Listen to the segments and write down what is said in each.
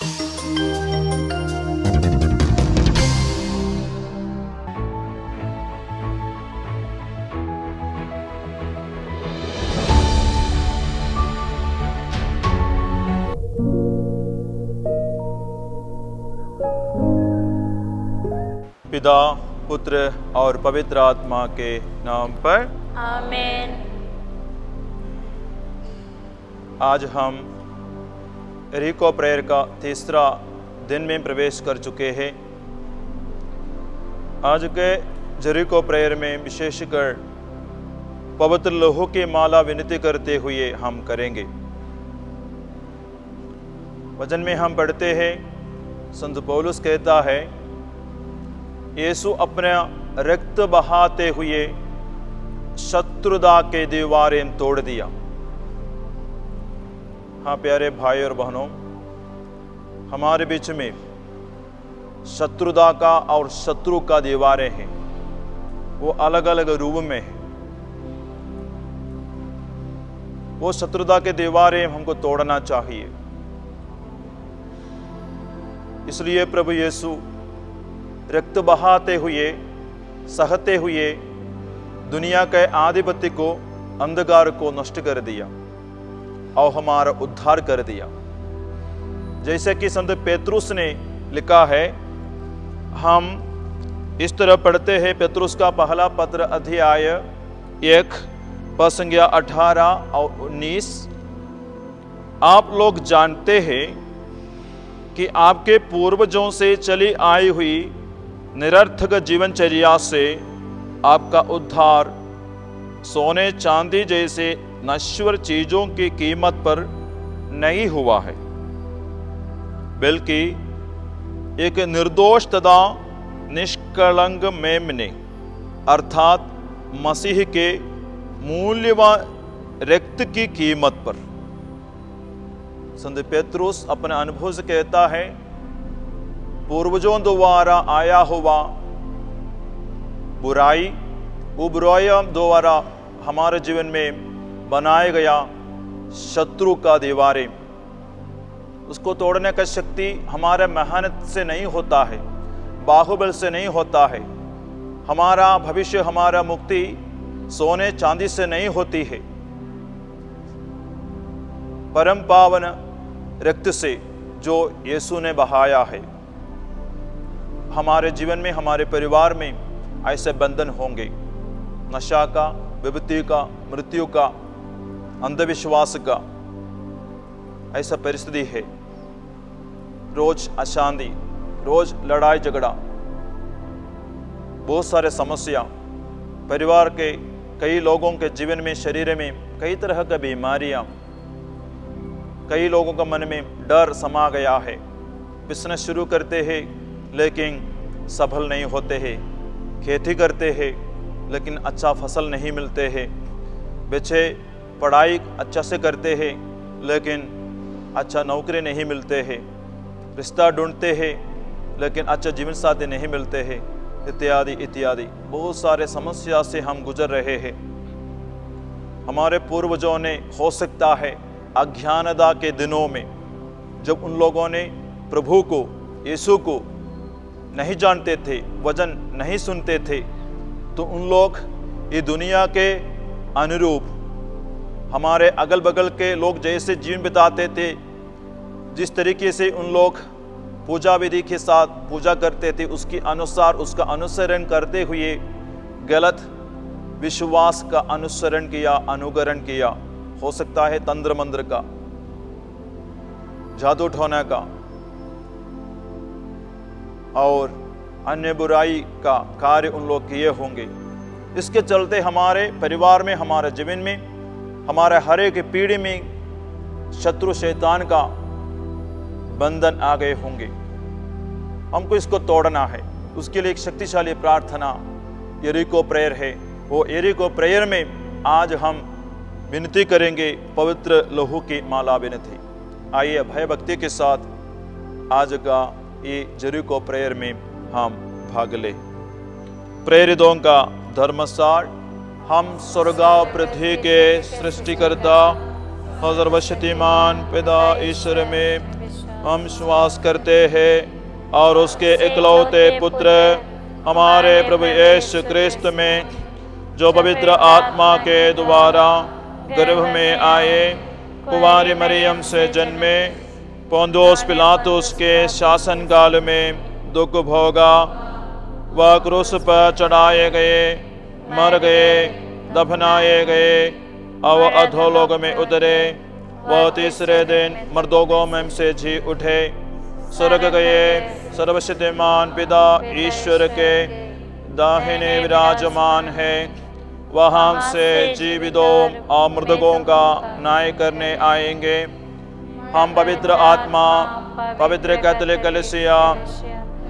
पिता, पुत्र और पवित्र आत्मा के नाम पर आमीन। आज हम एरिको प्रेयर का तीसरा दिन में प्रवेश कर चुके हैं। आज के जेरिको प्रेयर में विशेषकर पवित्र लहू की माला विनती करते हुए हम करेंगे। वचन में हम पढ़ते हैं, संत पौलुस कहता है, यीशु अपना रक्त बहाते हुए शत्रुता के दीवारें तोड़ दिया। हाँ प्यारे भाई और बहनों, हमारे बीच में शत्रुता का और शत्रु का दीवारें हैं, वो अलग अलग रूप में है। वो शत्रुता के दीवारें हमको तोड़ना चाहिए। इसलिए प्रभु यीशु रक्त बहाते हुए, सहते हुए दुनिया के आधिपत्य को, अंधकार को नष्ट कर दिया और हमारा उद्धार कर दिया। जैसे कि संत पेतरुस ने लिखा है, हम इस तरह पढ़ते हैं, पेतरुस का पहला पत्र अध्याय 1 पद संख्या 18 और 19, आप लोग जानते हैं कि आपके पूर्वजों से चली आई हुई निरर्थक जीवनचर्या से आपका उद्धार सोने चांदी जैसे नश्वर चीजों की कीमत पर नहीं हुआ है, बल्कि एक निर्दोष तथा निष्कलंक मेमने अर्थात मसीह के मूल्यवान रक्त की कीमत पर। संत पेतरुस अपने अनुभव से कहता है, पूर्वजों द्वारा आया हुआ बुराई, वो बुराइयों द्वारा हमारे जीवन में बनाया गया शत्रु का दीवारें, उसको तोड़ने का शक्ति हमारे मेहनत से नहीं होता है, बाहुबल से नहीं होता है। हमारा भविष्य, हमारा मुक्ति सोने चांदी से नहीं होती है, परम पावन रक्त से जो यीशु ने बहाया है। हमारे जीवन में, हमारे परिवार में ऐसे बंधन होंगे, नशा का, विपत्ति का, मृत्यु का, अंधविश्वास का, ऐसा परिस्थिति है। रोज अशांति, रोज लड़ाई झगड़ा, बहुत सारे समस्या, परिवार के कई लोगों के जीवन में, शरीर में कई तरह की बीमारियां, कई लोगों का मन में डर समा गया है। बिजनेस शुरू करते हैं लेकिन सफल नहीं होते हैं, खेती करते हैं लेकिन अच्छा फसल नहीं मिलते हैं, बच्चे पढ़ाई अच्छा से करते हैं लेकिन अच्छा नौकरी नहीं मिलते हैं, रिश्ता ढूंढते हैं लेकिन अच्छा जीवन साथी नहीं मिलते हैं, इत्यादि इत्यादि बहुत सारे समस्या से हम गुजर रहे हैं। हमारे पूर्वजों ने, हो सकता है अज्ञानता के दिनों में, जब उन लोगों ने प्रभु को, यीशु को नहीं जानते थे, वचन नहीं सुनते थे, तो उन लोग ये दुनिया के अनुरूप हमारे अगल बगल के लोग जैसे जीवन बिताते थे, जिस तरीके से उन लोग पूजा विधि के साथ पूजा करते थे, उसके अनुसार उसका अनुसरण करते हुए गलत विश्वास का अनुसरण किया, अनुकरण किया। हो सकता है तंत्र मंत्र का, जादू टोना का और अन्य बुराई का कार्य उन लोग किए होंगे। इसके चलते हमारे परिवार में, हमारे जीवन में, हमारे हर एक पीढ़ी में शत्रु शैतान का बंधन आ गए होंगे। हमको इसको तोड़ना है। उसके लिए एक शक्तिशाली प्रार्थना एरिको प्रेयर है। वो एरिको प्रेयर में आज हम विनती करेंगे पवित्र लहू की माला विनती। आइए भय भक्ति के साथ आज का ये जेरिको प्रेयर में हम भाग ले। प्रेरितों का धर्मसार। हम स्वर्ग और पृथ्वी के सृष्टिकर्ता सर्वशक्तिमान पिता ईश्वर में हम विश्वास करते हैं और उसके इकलौते पुत्र हमारे प्रभु यीशु क्रिस्त में, जो पवित्र आत्मा के द्वारा गर्भ में आए, कुंवारी मरियम से जन्मे, पोंदोस पिलातुस के शासन काल में दुख भोगा, वह क्रूस पर चढ़ाए गए, मर गए, दफनाए गए और अधोलोक में उतरे। वह तीसरे दिन मर्दों में से जी उठे, स्वर्ग गए, सर्वशक्तिमान पिता ईश्वर के दाहिने विराजमान है। वहाँ से जीवितों और मृतकों का न्याय करने आएंगे। हम पवित्र आत्मा, पवित्र कैथोलिक कलीसिया,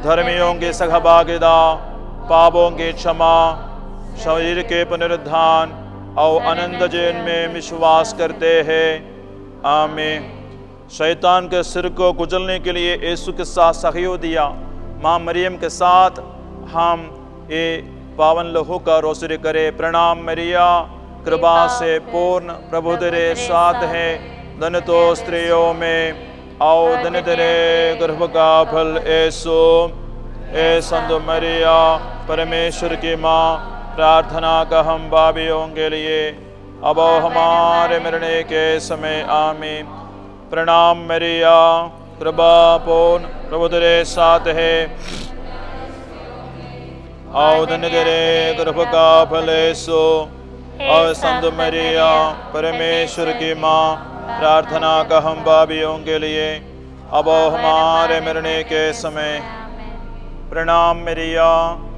धर्मियों की सहभागिता, पापों की क्षमा, शरीर के पुनरुत्थान और अनंत जीवन में विश्वास करते हैं। आमीन। शैतान के सिर को कुचलने के लिए यीशु के साथ सहयोग दिया। माँ मरियम के साथ हम ये पावन लहू का रोसरी करें। प्रणाम मरिया, कृपा से पूर्ण, प्रभु तेरे साथ है, धन्य तो स्त्रियों में और धन्य तेरे गर्भ का फल यीशु। ए संत मरिया, परमेश्वर की माँ, प्रार्थना का हम पापियों के लिए अब हमारे मरने के समय आमीन। प्रणाम मरिया, कृपा पूर्ण, प्रभु तेरे साथ है और धन्य तेरे गर्भ का फल यीशु। और संत मरिया, परमेश्वर की माँ, प्रार्थना का हम पापियों के लिए अब हमारे मरने के समय। प्रणाम मरिया,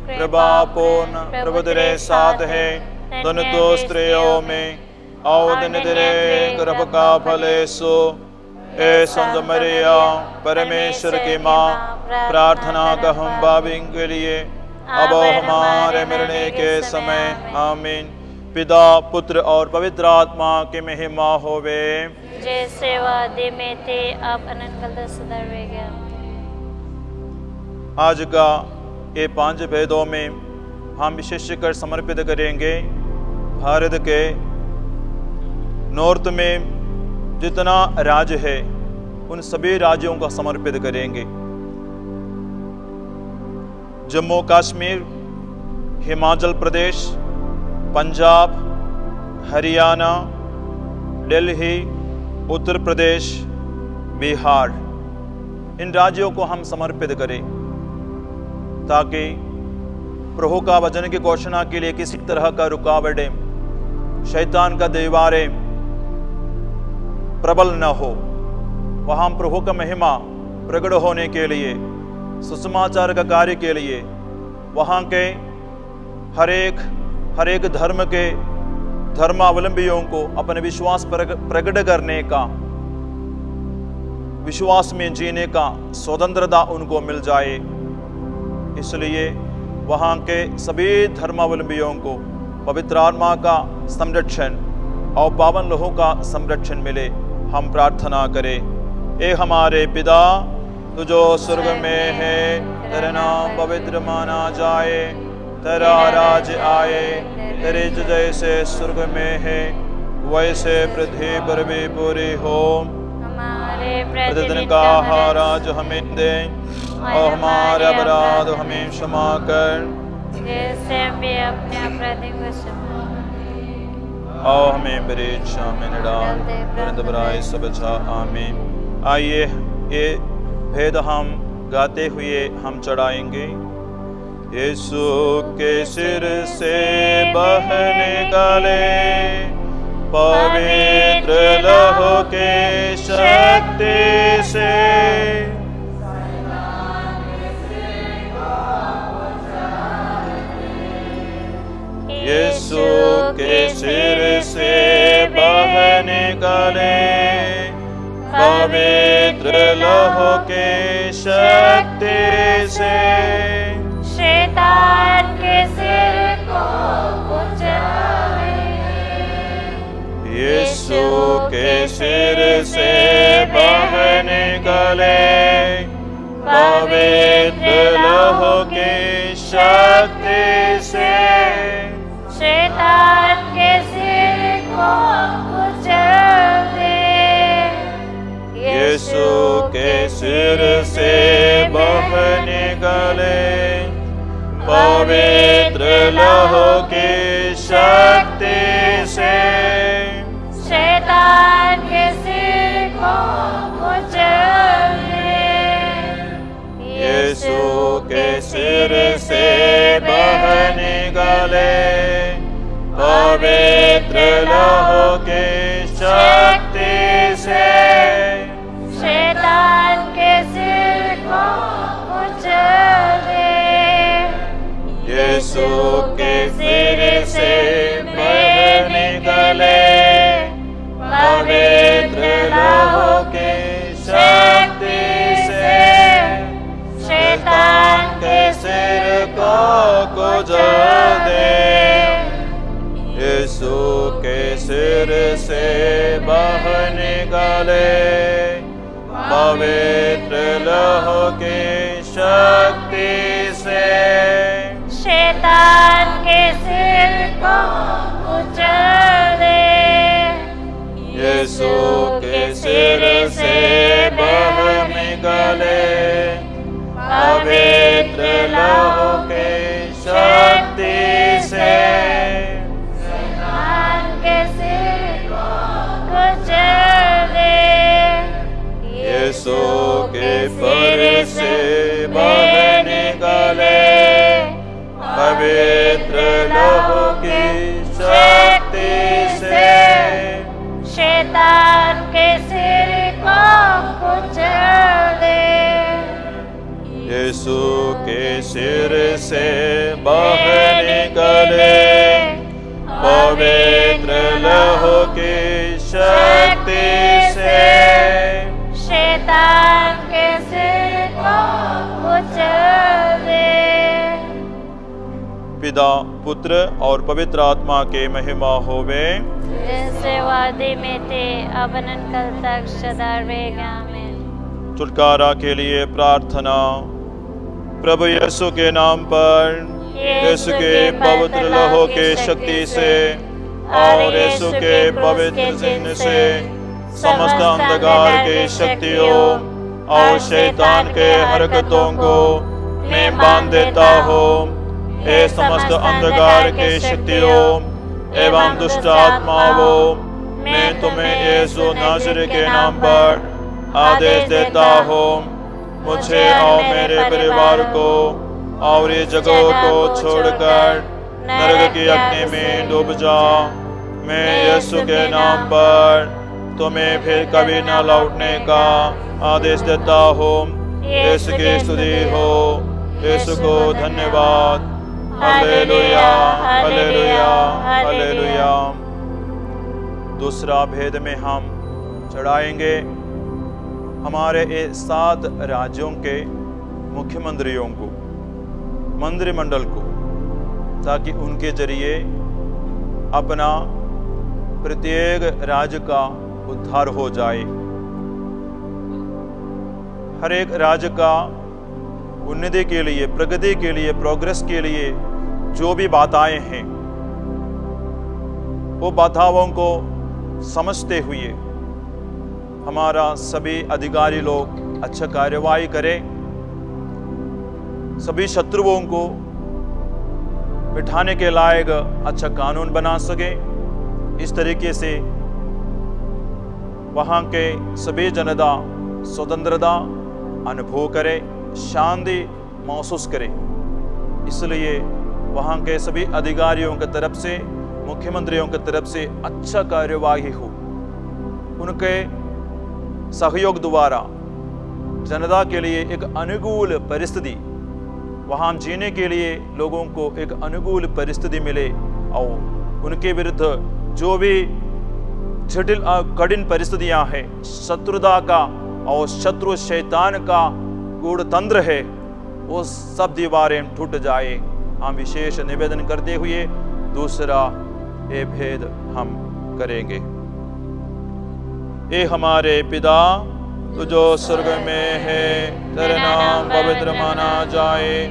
कृपा पूर्ण, प्रभु तेरे साथ है, धन्य तो स्त्रियों में और धन्य तेरे गर्भ का फल यीशु। ए संत मरिया, परमेश्वर की माँ, प्रार्थना का हम पापियों के लिए अब हमारे मरने के समय आमीन। पिता, पुत्र और पवित्र आत्मा की महिमा होवे, जैसे वादे में थे आप अनंत काल तक सदा रहेगा। आज का ये 5 भेदों में हम विशेष कर समर्पित करेंगे भारत के नॉर्थ में जितना राज्य है उन सभी राज्यों का समर्पित करेंगे। जम्मू कश्मीर, हिमाचल प्रदेश, पंजाब, हरियाणा, दिल्ली, उत्तर प्रदेश, बिहार, इन राज्यों को हम समर्पित करें ताकि प्रभु का वचन की घोषणा के लिए किसी तरह का रुकावटें, शैतान का दीवारें प्रबल न हो। वहाँ प्रभु का महिमा प्रकट होने के लिए, सुसमाचार का कार्य के लिए वहाँ के हर एक धर्म के धर्मावलंबियों को अपने विश्वास प्रकट करने का, विश्वास में जीने का स्वतंत्रता उनको मिल जाए। इसलिए वहाँ के सभी धर्मावलंबियों को पवित्र आत्मा का संरक्षण और पावन लहू का संरक्षण मिले। हम प्रार्थना करें। ए हमारे पिता, तू जो स्वर्ग में है, तेरा नाम पवित्र माना जाए, तेरा राज आए, तेरी जैसे स्वर्ग में है वैसे पृथ्वी पर भी पूरी हो। प्रतिदिन का आहार आज हमें दे और हमारे अपराध हमें क्षमा कर, जैसे हम भी अपने अपराधियों को क्षमा और हमें परीक्षा में न डाल, परंतु बुराई से बचा। आमीन। आइए ये भेद हम गाते हुए हम चढ़ाएंगे। यीशु के सिर से बहने निकले पवित्र लहू के शक्ति से, यीशु के सिर से बह निकले पवित्र लहू के शक्ति से, शैतान के सिर को कुचले। यीशु के सिर से बह निकले पवित्र लहू के शक्ति से, शैतान के सिर को कुचल दे। यीशु के सिर से बह निकले पवित्र लहू की शक्ति से शैतान के सिर को कुचल दे। यीशु के सिर से बह निकले पवित्र लहू की शक्ति से शैतान के सिर को कुचल दे। यीशु के सिर से बह निकले पवित्र लहू की शक्ति से शैतान के सिर को कुचल दे। यीशु के सिर से बह निकले पवित्र लहू की शक्ति से शैतान के सिर को कुचल दे। यीशु के सिर से बह निकले पवित्र लहू की शक्ति से शैतान के सिर को कुचल दे। यीशु के सिर से बह निकले पवित्र लहू की शक्ति से शैतान के सिर को कुचल दे। यीशु के सिर से बह निकले पवित्र लहू की शक्ति से शैतान के सिर को कुचल दे। पिता पुत्र और पवित्र आत्मा के महिमा होवे जैसे वादे में थे अब अनंत काल तक सदा रहेगा। आमीन। छुटकारा के लिए प्रार्थना। प्रभु यीशु के नाम पर यीशु के पवित्र लहू के शक्ति से और यीशु के पवित्र चिन्ह से समस्त अंधकार की शक्तियों और शैतान के हरकतों को मैं बांध देता हूँ। ये समस्त अंधकार की शक्तियों एवं दुष्ट आत्माओं मैं तुम्हें यीशु नासरी के नाम पर आदेश देता हूँ। मुझे और मेरे परिवार को और ये जगह को छोड़कर नरक की अग्नि में डूब जाओ। मैं यीशु के नाम पर तुम्हें फिर कभी न लौटने का आदेश देता हूँ। यीशु की स्तुति हो, यीशु को धन्यवाद। Hallelujah hallelujah hallelujah. दूसरा भेद में हम चढ़ाएंगे हमारे 7 राज्यों के मुख्यमंत्रियों को, मंत्रिमंडल को, ताकि उनके जरिए अपना प्रत्येक राज्य का उद्धार हो जाए। हर एक राज्य का उन्नति के लिए, प्रगति के लिए, प्रोग्रेस के लिए जो भी बाधाएं हैं वो बाधाओं को समझते हुए हमारा सभी अधिकारी लोग अच्छा कार्यवाही करें, सभी शत्रुओं को बिठाने के लायक अच्छा कानून बना सके। इस तरीके से वहाँ के सभी जनता स्वतंत्रता अनुभव करे, शांति महसूस करे। इसलिए वहाँ के सभी अधिकारियों की तरफ से, मुख्यमंत्रियों की तरफ से अच्छा कार्यवाही हो। उनके सहयोग द्वारा जनता के लिए एक अनुकूल परिस्थिति, वहाँ जीने के लिए लोगों को एक अनुकूल परिस्थिति मिले और उनके विरुद्ध जो भी जटिल कठिन परिस्थितियां हैं, शत्रुता का और शत्रु शैतान का गूढ़तंत्र है, वो सब दीवारें टूट जाए। हम विशेष निवेदन करते हुए दूसरा ये भेद हम करेंगे। ये हमारे पिता तू जो स्वर्ग में है, तेरा नाम पवित्र माना जाए,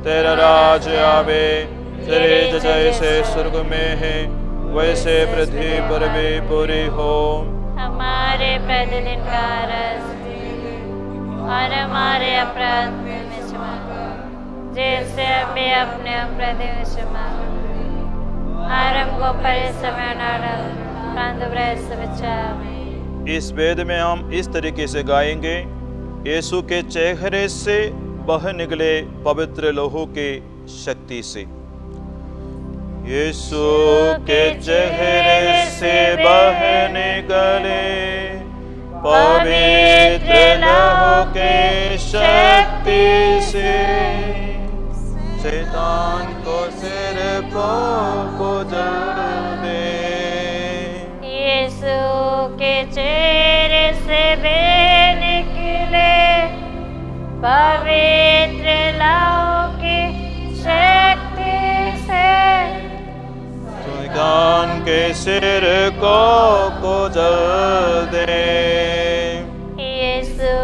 तेरा राज आवे, तेरे जैसे स्वर्ग में है वैसे पृथ्वी पर भी पूरी हो। हमारे प्रतिदिन का रस और हमारे अपराध में क्षमा करो, जैसे हमें अपने अपराधों में क्षमा करो, और हमको परीक्षा में न डाल, परंतु बुराई से बचा हमें। इस वेद में हम इस तरीके से गाएंगे, यीशु के चेहरे से बह निकले पवित्र लहू की शक्ति से। यीशु के चेहरे से बह निकले पवित्र लहू की शक्ति से, शैतान को सिर को कुचल दे। यीशु के चेहरे से बह निकले पवित्र लहू की शक्ति से, शैतान के सिर को कुचल दे। यीशु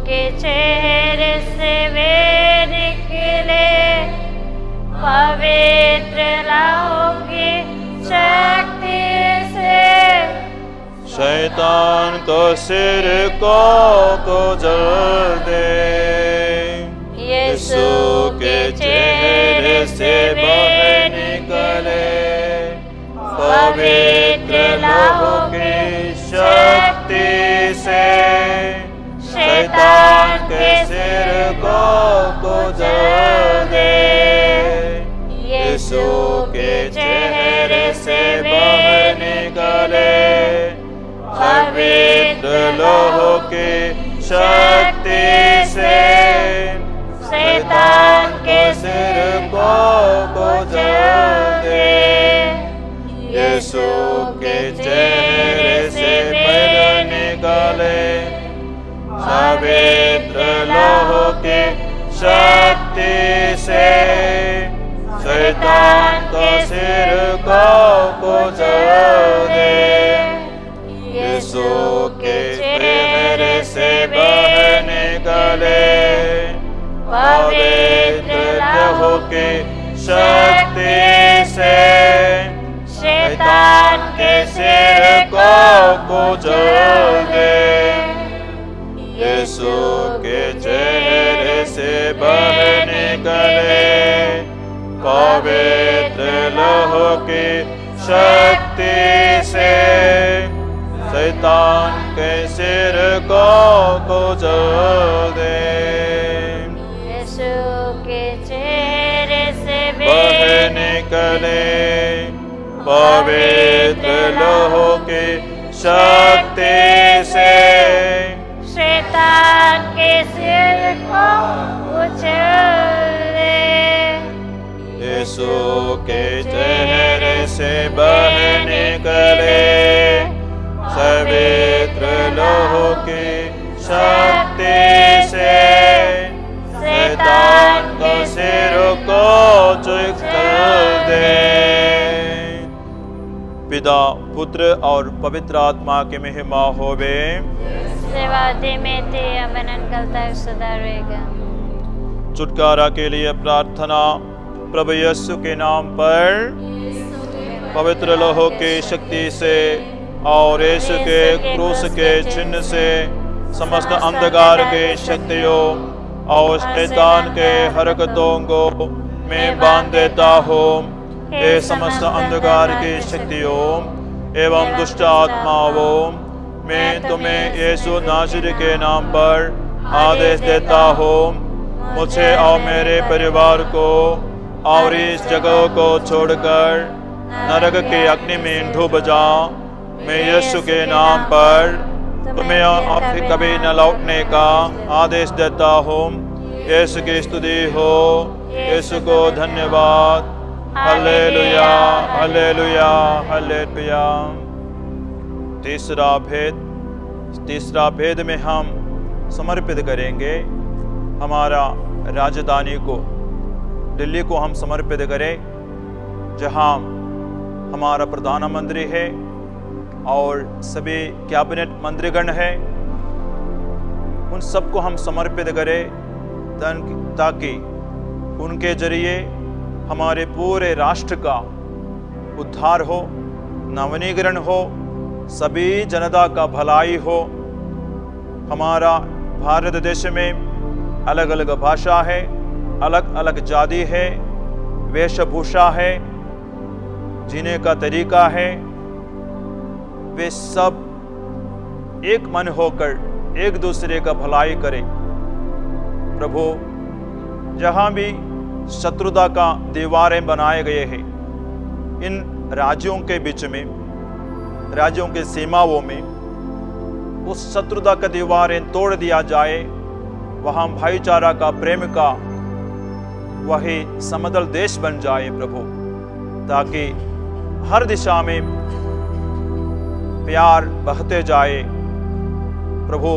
के चेहरे से बह निकले पवित्र लहू की शक्ति से, शैतान को सिर को कुचल दे। यीशु के चेहरे से बह निकले पवित्र लहू की शक्ति से, शैतान के सिर को कुचल दे। यीशु के चेहरे से बह निकले पवित्र लहू की शक्ति से, शैतान के सिर को कुचल दे। यीशु के चेहरे से बह निकले पवित्र लहू की शक्ति से, शैतान के सिर को कुचल दे। यीशु के चेहरे से बह निकले पवित्र लहू की शक्ति से, शैतान के सिर को कुचल दे। यीशु के चेहरे से बह निकले पवित्र लहू की शक्ति से, शैतान के सिर को कुचल दे। यीशु के चेहरे से बह निकले पवित्र लहू की शक्ति से, शैतान के सिर को कुचल दे। यीशु के चेहरे से बह निकले पवित्र लहू की शक्ति से, शैतान के सिर को कुचल दे। पिता, पुत्र और पवित्र आत्मा की महिमा होवे। सेवादे में ते अवनन कल तक सदा रहेगा। छुटकारा के लिए प्रार्थना। प्रभु यीशु के नाम पर पवित्र लहू की शक्ति से और यीशु के क्रूस के चिन्ह से समस्त अंधकार के शक्तियों और शैतान के हरकतों को मैं बांध देता हूँ। ये समस्त अंधकार की शक्तियों एवं दुष्ट आत्माओं, मैं तुम्हें यीशु नासरी के नाम पर आदेश देता हूँ, मुझे और मेरे परिवार को और इस जगह को छोड़कर नरक की अग्नि में डूब जाओ। मैं यीशु के नाम पर तुम्हें और कभी न लौटने का आदेश देता हूँ। यीशु की स्तुति हो, यीशु को धन्यवाद। Hallelujah, hallelujah, hallelujah. तीसरा भेद में हम समर्पित करेंगे हमारा राजधानी को, दिल्ली को हम समर्पित करें, जहां हमारा प्रधानमंत्री है और सभी कैबिनेट मंत्रीगण हैं, उन सबको हम समर्पित करें ताकि उनके जरिए हमारे पूरे राष्ट्र का उद्धार हो, नवीनीकरण हो, सभी जनता का भलाई हो। हमारा भारत देश में अलग अलग भाषा है, अलग अलग जाति है, वेशभूषा है, जीने का तरीका है। वे सब एक मन होकर एक दूसरे का भलाई करें। प्रभु, जहाँ भी शत्रुता का दीवारें बनाए गए हैं, इन राज्यों के बीच में, राज्यों के सीमाओं में उस शत्रुता का दीवारें तोड़ दिया जाए। वहाँ भाईचारा का, प्रेम का वही समतल देश बन जाए प्रभु, ताकि हर दिशा में प्यार बहते जाए। प्रभु,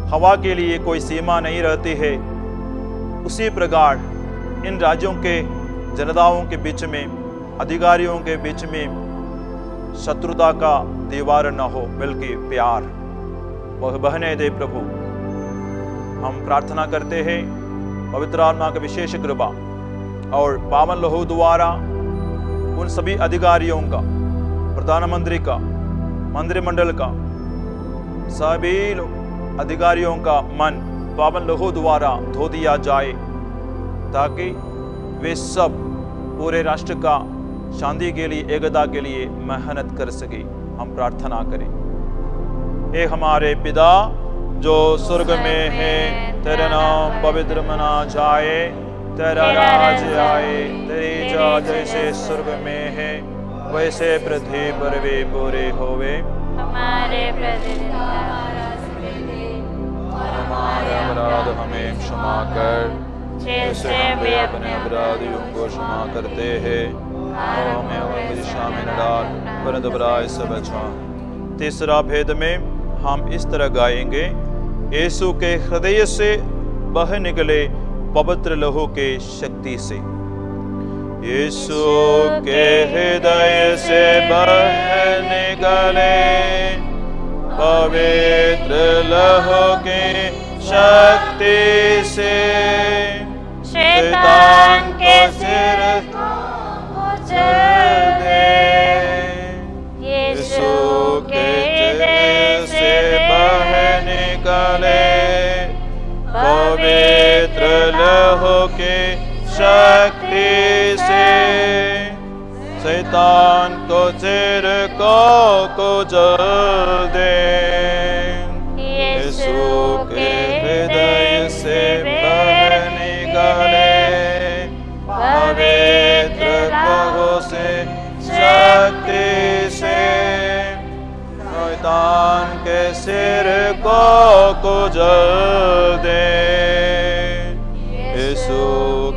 हवा के लिए कोई सीमा नहीं रहती है, उसी प्रकार इन राज्यों के जनताओं के बीच में, अधिकारियों के बीच में शत्रुता का दीवार न हो, बल्कि प्यार वह बहने दे। प्रभु, हम प्रार्थना करते हैं पवित्र आत्मा का विशेष कृपा और पावन लहू द्वारा उन सभी अधिकारियों का, प्रधानमंत्री का, मंत्रिमंडल का, सभी अधिकारियों का मन पावन लहू द्वारा धो दिया जाए, ताकि वे सब पूरे राष्ट्र का शांति के लिए, एकता के लिए मेहनत कर सके। हम प्रार्थना करें। हे हमारे पिता जो स्वर्ग में है, तेरा नाम पवित्र मना जाए, तेरा राज्य आए, तेरी इच्छा जैसे स्वर्ग में है वैसे पृथ्वी पर भी पूरे होवे। हमारे प्रतिदिन हमारे अपराध हमें क्षमा कर, जैसे हम भी अपने अपराधियों को क्षमा करते हैं, और हमें अपनी दिशा में न डाल, परंतु बुराई से बचा। तीसरा भेद में हम इस तरह गाएंगे, यीशु के हृदय से बह निकले पवित्र लहू के शक्ति से। यीशु के हृदय से बह निकले पवित्र लहू के शक्ति से, शैतान के सिर कुचल दे। यीशु के हृदय से बह निकले पवित्र लहू के शक्ति से, शैतान को सिर को कुचल दे। यीशु के हृदय से बह निकले पवित्र लहू से शक्ति से, शैतान के सिर को कुचल दे। यीशु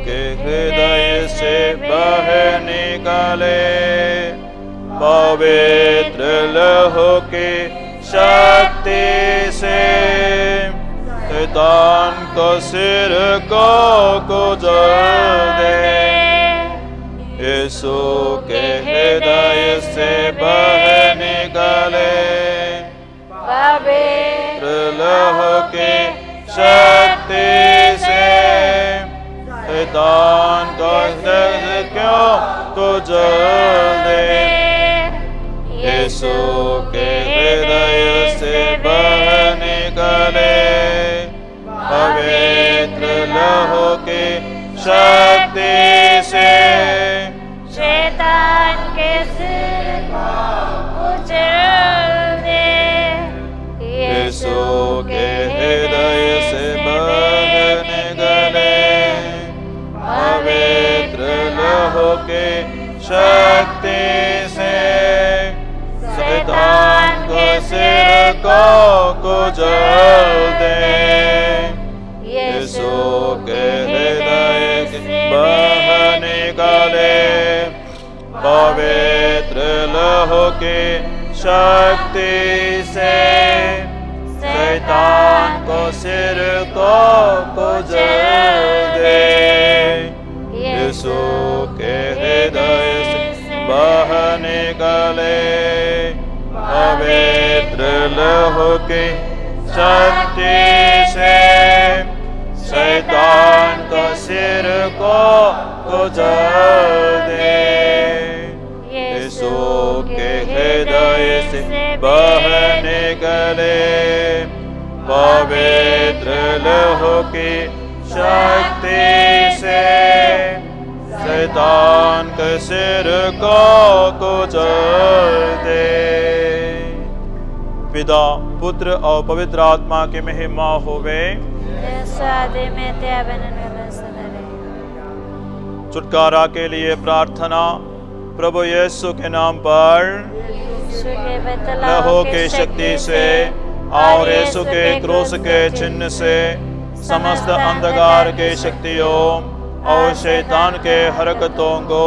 के हृदय से बह निकले पवित्र लहू के शक्ति से, शैतान को सिर को कुचल दे। यीशु के हृदय से बह निकले पवित्र लहू के शक्ति से, शैतान को हृदय क्यों कुचल दे। यीशु के हृदय से बह निकले पवित्र लहू के शक्ति से, शैतान के सिर को कुचल दे। यीशु के हृदय से बह निकले पवित्र लहू के शक्ति से, शैतान के सिर को कुचल दे। यीशु के हृदय से बह निकले पवित्र लहू के शक्ति से, शैतान को सिर को कुचल दे। यीशु के हृदय से बह निकले पवित्र लहू के शक्ति से, शैतान को सिर को कुचल दे। यीशु के हृदय से बह निकले पवित्र लहू की शक्ति से शैतान के सिर को कुचल दे। पिता, पुत्र और पवित्र आत्मा की महिमा होवे। छुटकारा के लिए प्रार्थना। प्रभु यीशु के नाम पर लहू की शक्ति से और यीशु के क्रूस के चिन्ह से समस्त अंधकार के शक्तियों और शैतान के हरकतों को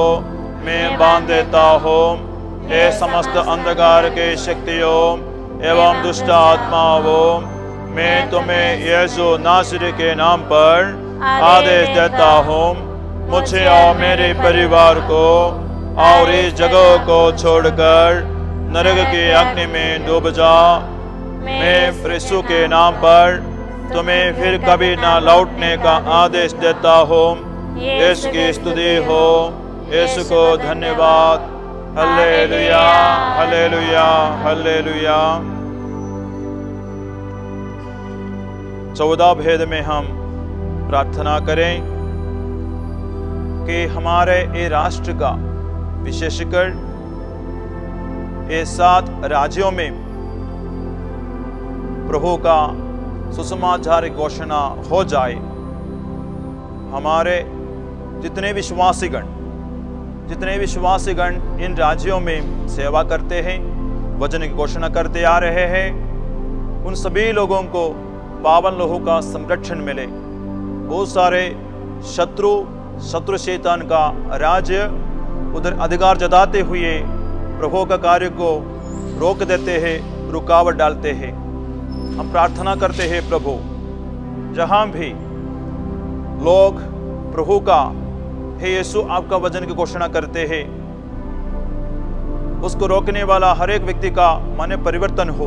मैं बांध देता हूँ। ये समस्त अंधकार के शक्तियों एवं दुष्ट आत्माओं, मैं तुम्हें यीशु नासरी के नाम पर आदेश देता हूँ, मुझे और मेरे परिवार को और इस जगह को छोड़कर नरक की अग्नि में डूब जा। मैं यीशु के नाम पर तुम्हें फिर कभी ना लौटने का आदेश देता हूँ। यीशु की स्तुति हो, यीशु को धन्यवाद। Hallelujah, hallelujah, hallelujah. 14 भेद में हम प्रार्थना करें कि हमारे ये राष्ट्र का, विशेषकर ये 7 राज्यों में प्रभु का सुसमाचार घोषणा हो जाए। हमारे जितने विश्वासीगण इन राज्यों में सेवा करते हैं, वचन की घोषणा करते आ रहे हैं, उन सभी लोगों को पावन लहू का संरक्षण मिले। बहुत सारे शत्रु शैतान का राज्य उधर अधिकार जताते हुए प्रभु का कार्य को रोक देते हैं, रुकावट डालते हैं। हम प्रार्थना करते हैं प्रभु, जहां भी लोग प्रभु का हे यीशु आपका वचन की घोषणा करते हैं, उसको रोकने वाला हर एक व्यक्ति का मन परिवर्तन हो।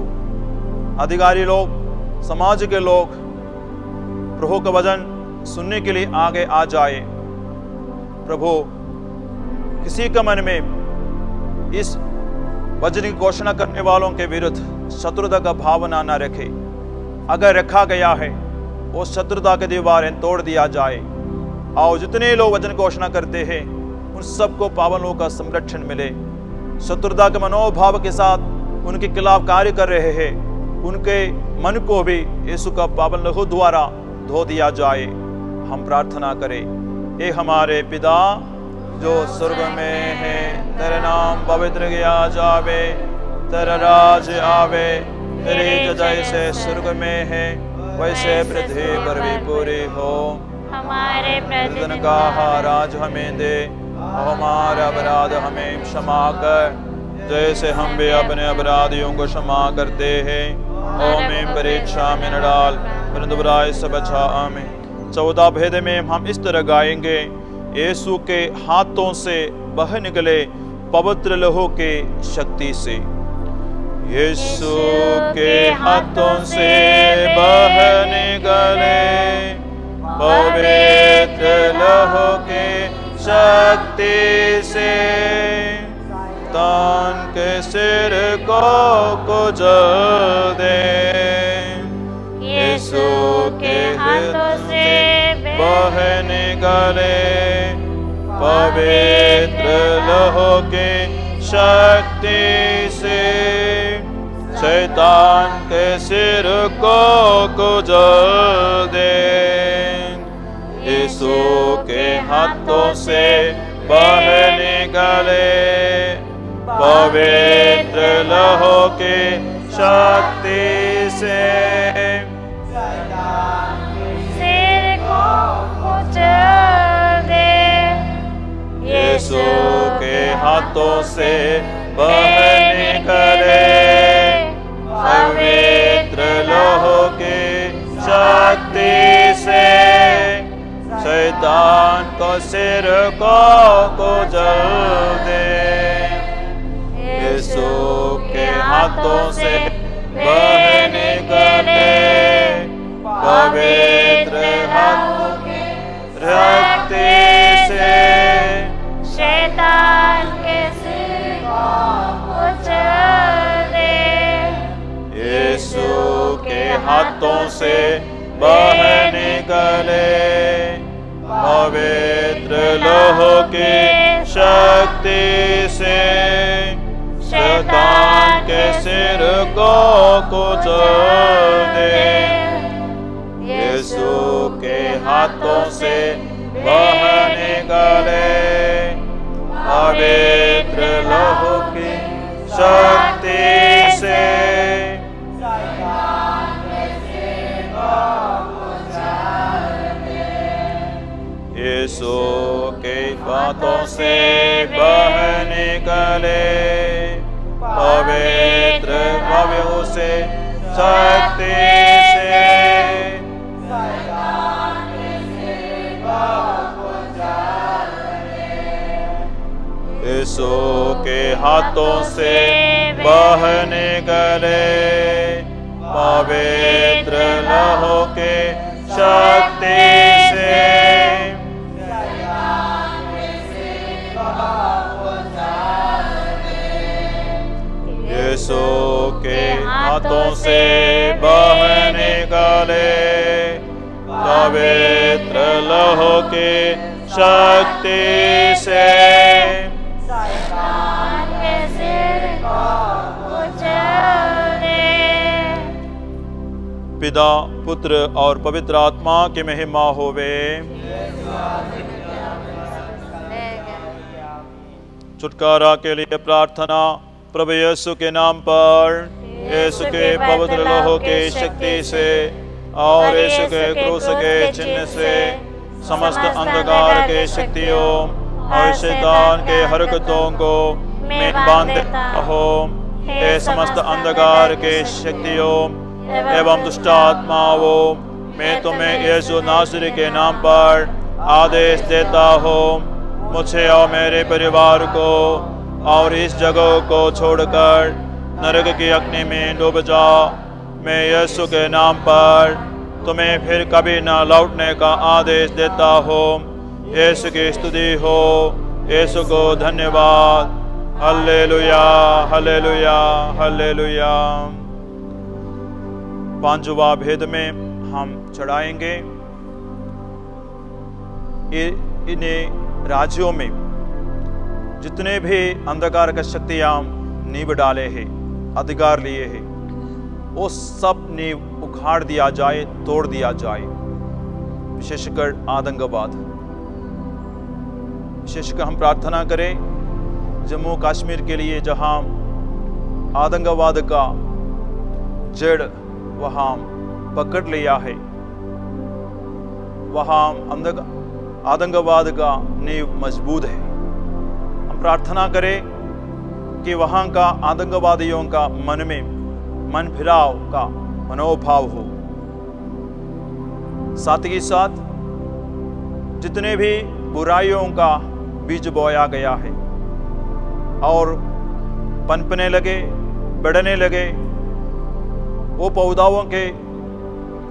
अधिकारी लोग, समाज के लोग प्रभु का वचन सुनने के लिए आगे आ जाए। प्रभु, किसी के मन में इस वचन की घोषणा करने वालों के विरुद्ध शत्रुता का भावना न रखे। अगर रखा गया है, वो शत्रुता की दीवारें तोड़ दिया जाए और जितने लोग वचन घोषणा करते हैं उन सबको पावन लोगों का संरक्षण मिले। शत्रुता के मनोभाव के साथ उनके खिलाफ कार्य कर रहे हैं, उनके मन को भी यीशु का पावन लहू द्वारा धो दिया जाए। हम प्रार्थना करें, हे हमारे पिता जो स्वर्ग में है, तेरा नाम पवित्र किया जावे, तेरा राज आवे, तेरी जैसे स्वर्ग में है वैसे पृथ्वी पर भी पूरी हो। हमारे प्रतिदिन का आहार आज हमें दे, हमारा अपराध हमें क्षमा कर, जैसे हम भी अपने अपराधियों को क्षमा करते हैं। और हमें परीक्षा में न डाल, परंतु बुराई से बचा। आमीन। 14 भेद में हम इस तरह गाएंगे, यीशु के हाथों से बह निकले पवित्र लहू के शक्ति से। यीशु के हाथों से बह निकले पवित्र लहू के शक्ति से, तान के सिर को कुचल दे। यीशु के हाथों से बह निकले पवित्र लहू के शक्ति से, शैतान के सिर को कुचल दे। यीशु के हाथों से बह निकले पवित्र लहू के शक्ति से, सिर को कुचल दे। यीशु के हाथों से बह निकले पवित्र लहू के शक्ति से, शैतान को सिर को कुचल दे। यीशु के हाथों से बह निकले पवित्र लहू के शक्ति से, शैतान के सिर को कुचल दे। यीशु के हाथ हाथों से बह निकले। पवित्र लहू की शक्ति से शैतान के सिर को कुचल दे। यीशु के हाथों से बह निकले पवित्र लहू की शक्ति से यीशु के हाथों से बह निकले पवित्र लहू से शक्ति से यीशु के हाथों से बह निकले पवित्र लहू के शक्ति से यीशु के हाथों से बह निकले पवित्र लहू के शक्ति से पिता पुत्र और पवित्र आत्मा की महिमा होवे। छुटकारा के लिए प्रार्थना। प्रभु यीशु के नाम पर, यीशु के पवित्र लहू की शक्ति से और यीशु के क्रूस के चिन्ह से समस्त अंधकार के शक्तियों और शैतान के हरकतों को मैं बांध देता हूँ। ये समस्त अंधकार के शक्तियों एवं दुष्ट आत्माओं, मैं तुम्हें यीशु नासरी के नाम पर आदेश देता हूँ, मुझे और मेरे परिवार को और इस जगह को छोड़कर नरक की अग्नि में डूब जाओ। मैं यीशु के नाम पर तुम्हें फिर कभी न लौटने का आदेश देता हूँ। यीशु की स्तुति हो, यीशु को धन्यवाद। Hallelujah hallelujah hallelujah. पांचवा भेद में हम चढ़ाएंगे। इन्हीं राज्यों में जितने भी अंधकार का शक्तियां नींव डाले हैं, अधिकार लिए हैं, वो सब नींव उखाड़ दिया जाए, तोड़ दिया जाए। विशेषकर आतंकवाद, विशेषकर हम प्रार्थना करें जम्मू कश्मीर के लिए, जहां आतंकवाद का जड़ वहां पकड़ लिया है, वहां आतंकवाद का नींव मजबूत है। हम प्रार्थना करें कि वहां का आतंकवादियों का मन में मन फिराव का मनोभाव हो। साथ ही साथ जितने भी बुराइयों का बीज बोया गया है और पनपने लगे, बढ़ने लगे, वो पौधाओं के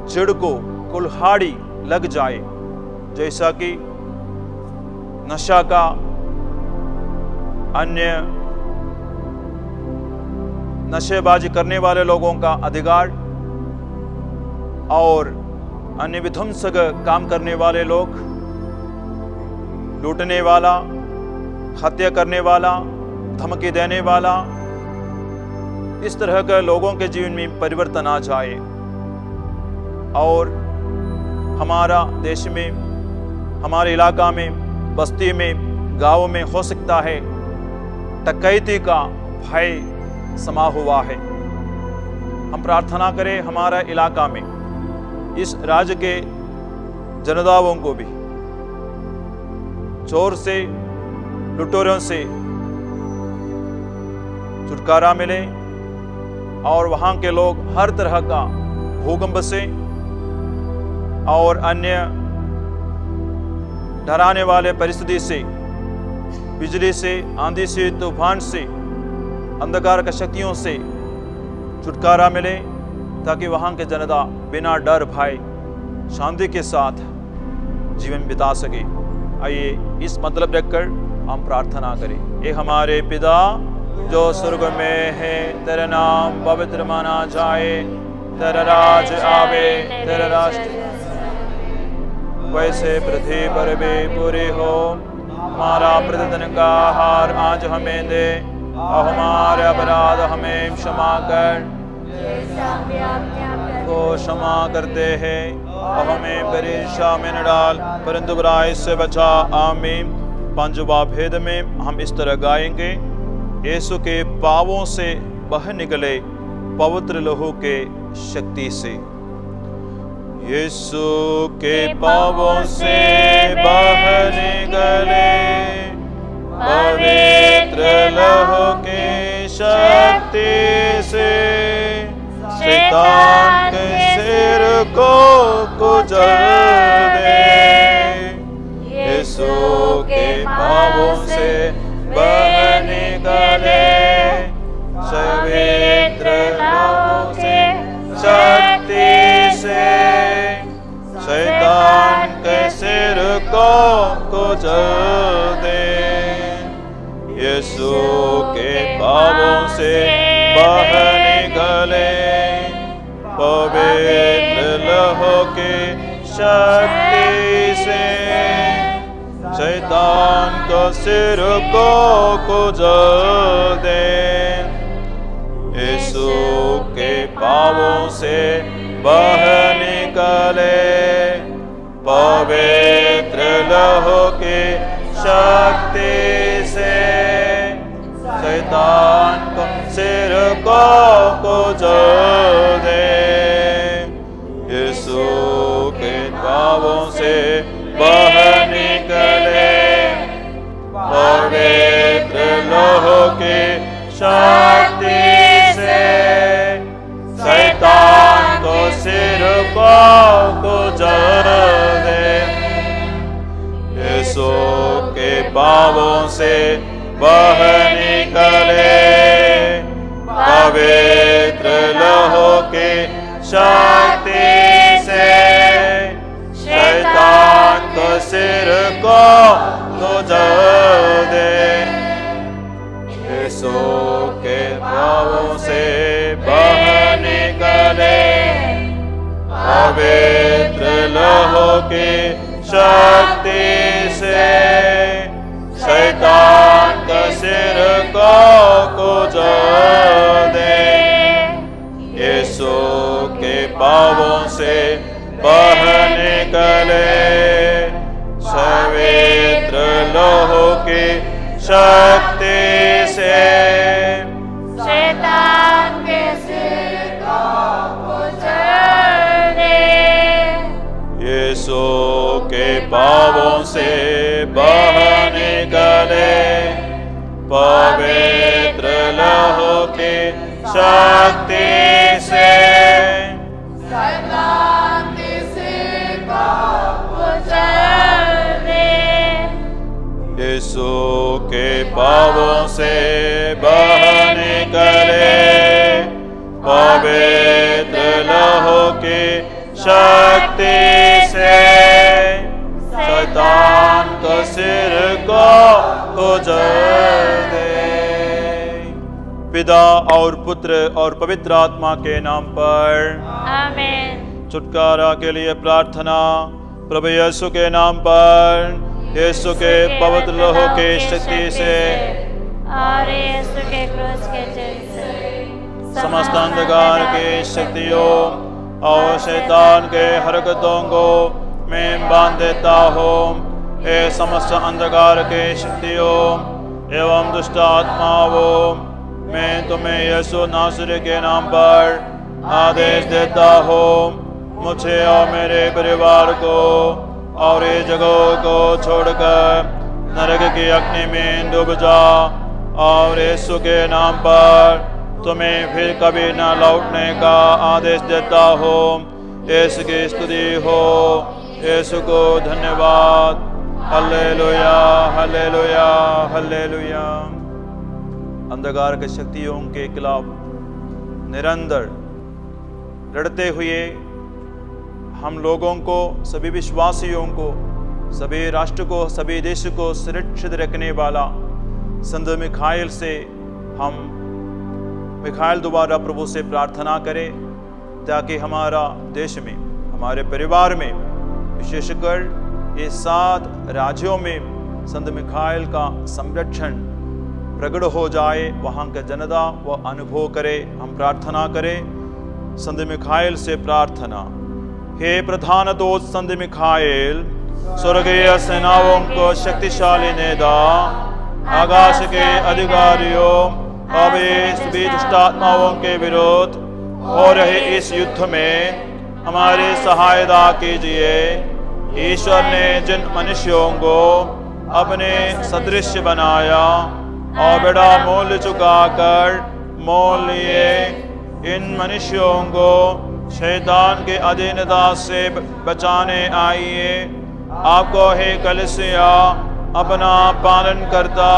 जड़ को कुल्हाड़ी लग जाए, जैसा कि नशा का, अन्य नशेबाजी करने वाले लोगों का अधिकार और अन्य विध्वंसक काम करने वाले लोग, लूटने वाला, हत्या करने वाला, धमकी देने वाला, इस तरह के लोगों के जीवन में परिवर्तन आ जाए। और हमारा देश में, हमारे इलाका में, बस्ती में, गांव में हो सकता है डकैती का भय समा हुआ है। हम प्रार्थना करें हमारा इलाका में इस राज्य के जनताओं को भी चोर से, लुटेरों से छुटकारा मिले और वहां के लोग हर तरह का भूकंप से और अन्य डराने वाले परिस्थिति से, बिजली से, आंधी से, तूफान से, अंधकार की शक्तियों से छुटकारा मिले, ताकि वहां के जनता बिना डर भय शांति के साथ जीवन बिता सके। आइए इस मतलब रखकर हम प्रार्थना करें। ये हमारे पिता जो स्वर्ग में है, तेरा नाम पवित्र माना जाए, तेरा राज आवे, तेरा राष्ट्र वैसे पृथ्वी पर भी पूरी हो। हमारा प्रतिदिन का आहार आज हमें दे, और हमारे अपराध हमें क्षमा कर वो क्षमा करते हैं, और हमें परीक्षा में न डाल परंतु बुराई से बचा। आमीन। पांचवा भेद में हम इस तरह गाएंगे, यीशु के पांवों से बह निकले पवित्र लहू के शक्ति से। यीशु के पांवों से बह निकले पवित्र लहू की शक्ति से, शैतान के सिर को कुचल दे। यीशु के पांवों से बह निकले पवित्र लहू की शक्ति से, शैतान के सिर को कुचल दे। यीशु के पांवों से बह निकले पवित्र लहू की शक्ति से, शैतान को सिर को कुचल दे। यीशु के पांवों से बह निकले पवित्र लहू की शक्ति से, शैतान को सिर को कुचल दे। यीशु के पांवों से बह निकले पवित्र लहू की शक्ति से, शैतान को सिर को कुचल दे। यीशु के पांवों से बह निकले पवित्र लहू की शक्ति से, शैतान को सिर को कुचल दे। यीशु के पांवों से बह निकले पवित्र लहू की शक्ति से, शैतान का सिर को कुचल दे। यीशु के पांवों से बह निकले पवित्र लहू की शक्ति से, शैतान के सिर को कुचल दे। यीशु के पांवों से बह निकले पवित्र लहू की शक्ति से, शैतान के सिर को कुचल दे। यीशु के पांवों से बह निकले पवित्र लहू की शक्ति से, शैतान का सिर को कुचल दे। पिता और पुत्र और पवित्र आत्मा के नाम पर आमीन। छुटकारा के लिए प्रार्थना। प्रभु यीशु के नाम पर, यीशु के पवित्र लहू की शक्ति से और यीशु के क्रूस के चिन्ह से समस्त अंधकार की शक्तियों और शैतान के हरकतों को मैं बांध देता हूँ। ये समस्त अंधकार के शक्तियों एवं दुष्ट आत्माओं, मैं तुम्हें यीशु नासरी के नाम पर आदेश देता हूँ, मुझे और मेरे परिवार को और ये जगह को छोड़कर नरक की अग्नि में डूब जा। और यीशु के नाम पर तुम्हें फिर कभी न लौटने का आदेश देता हूँ। यीशु की स्तुति हो, यीशु को धन्यवाद। Hallelujah, hallelujah, hallelujah. अंधकार के शक्तियों के खिलाफ निरंतर लड़ते हुए हम लोगों को, सभी विश्वासियों को, सभी राष्ट्र को, सभी देश को सुरक्षित रखने वाला संत मिखाइल से हम मिखाइल द्वारा प्रभु से प्रार्थना करें। ताकि हमारा देश में, हमारे परिवार में, विशेषकर ये 7 राज्यों में संत मिखाइल का संरक्षण प्रकट हो जाए, वहाँ का जनता वो अनुभव करे। हम प्रार्थना करें संत मिखाइल से प्रार्थना। हे प्रधान दूत संत मिखाइल, स्वर्गीय सेनाओं को शक्तिशाली नेता, आकाश के अधिकारियों अब इस बीच दुष्ट आत्माओं के विरुद्ध हो रहे इस युद्ध में हमारी सहायता कीजिए। ईश्वर ने जिन मनुष्यों को अपने सदृश बनाया और बड़ा मूल्य चुकाकर मोल लिए, इन मनुष्यों को शैतान के अधीनता से बचाने आइए। आपको हे कलीसिया अपना पालन करता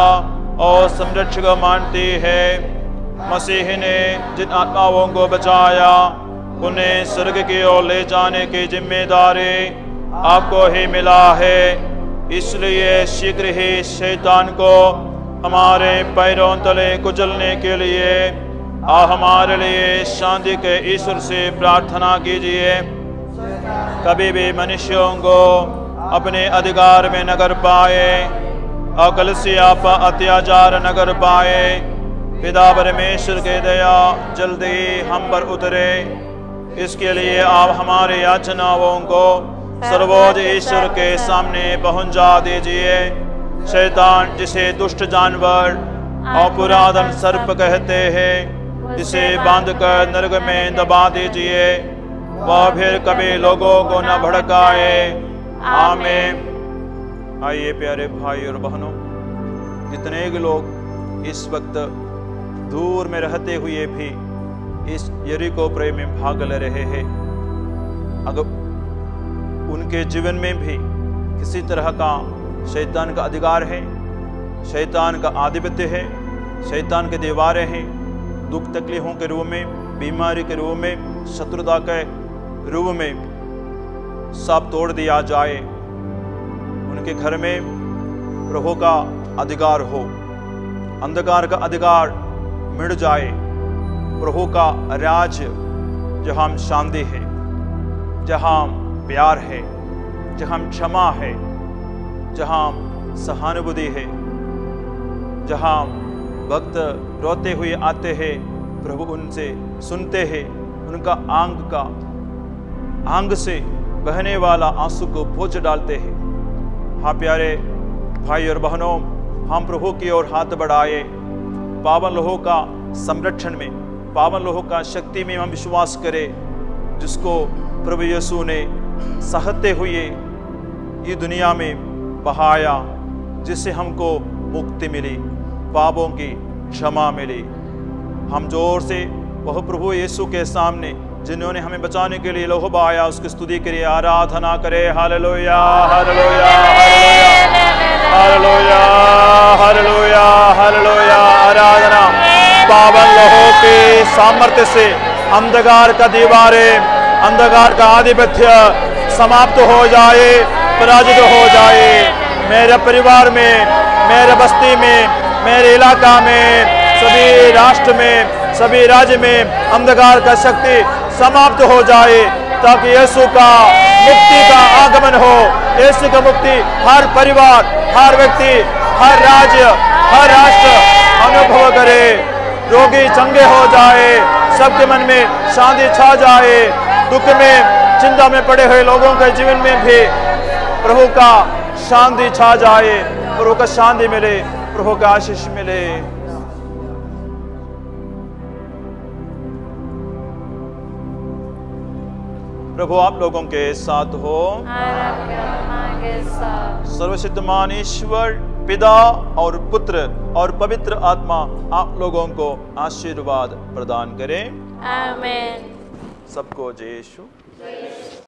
और संरक्षक मानती है। मसीह ने जिन आत्माओं को बचाया उन्हें स्वर्ग की ओर ले जाने की जिम्मेदारी आपको ही मिला है। इसलिए शीघ्र ही शैतान को हमारे पैरों तले कुचलने के लिए हमारे लिए शांति के ईश्वर से प्रार्थना कीजिए। कभी भी मनुष्यों को अपने अधिकार में न कर पाए और कलीसिया पर अत्याचार न कर पाए। पिता परमेश्वर के दया जल्दी हम पर उतरे। इसके लिए आप हमारे याचनाओं को सर्वोच्च ईश्वर के सामने पहुंचा दीजिए। शैतान, जिसे दुष्ट जानवर और पुरातन सर्प कहते हैं, इसे बांधकर नरक में दबा दीजिए। वह फिर कभी लोगों को न भड़काए। आमीन। आइए प्यारे भाई और बहनों, जितने भी लोग इस वक्त दूर में रहते हुए भी इस यरीको पर्व में भाग ले रहे हैं, अगर उनके जीवन में भी किसी तरह का शैतान का अधिकार है, शैतान का आधिपत्य है, शैतान के दीवारें हैं, दुख तकलीफों के रूप में, बीमारी के रूप में, शत्रुता के रूप में सब तोड़ दिया जाए। उनके घर में प्रभु का अधिकार हो, अंधकार का अधिकार मिट जाए। प्रभु का राज्य जहाँ शांति है, जहाँ प्यार है, जहाँ क्षमा है, जहाँ सहानुभूति है, जहाँ भक्त रोते हुए आते हैं, प्रभु उनसे सुनते हैं, उनका आंग से बहने वाला आंसू को पोंछ डालते हैं। हाँ प्यारे भाई और बहनों, हम प्रभु की ओर हाथ बढ़ाए। पावन लोहों का संरक्षण में, पावन लोहों का शक्ति में हम विश्वास करें, जिसको प्रभु यीशु ने सहते हुए ये दुनिया में बहाया, जिससे हमको मुक्ति मिली, पापों की क्षमा मिली। हम जोर से वह प्रभु यीशु के सामने, जिन्होंने हमें बचाने के लिए लोह बहाया, उसकी स्तुति करिए, आराधना करे। Hallelujah, hallelujah, hallelujah, hallelujah, hallelujah. आराधना। पावन लोहों के सामर्थ्य से अंधकार का दीवारें, अंधकार का आधिपत्य समाप्त हो जाए, पराजित हो जाए। मेरे परिवार में, मेरे बस्ती में, मेरे इलाका में, सभी राष्ट्र में, सभी राज्य में अंधकार का शक्ति समाप्त हो जाए, ताकि यीशु का मुक्ति का आगमन हो। यीशु का मुक्ति हर परिवार, हर व्यक्ति, हर राज्य, हर राष्ट्र अनुभव करे। रोगी चंगे हो जाए, सबके मन में शांति छा जाए। दुख में, चिंता में पड़े हुए लोगों के जीवन में भी प्रभु का शांति छा जाए, प्रभु का शांति मिले, प्रभु का आशीष मिले। प्रभु आप लोगों के साथ हो। सर्वशक्तिमान ईश्वर पिता और पुत्र और पवित्र आत्मा आप लोगों को आशीर्वाद प्रदान करें। आमीन। सबको जय यीशु।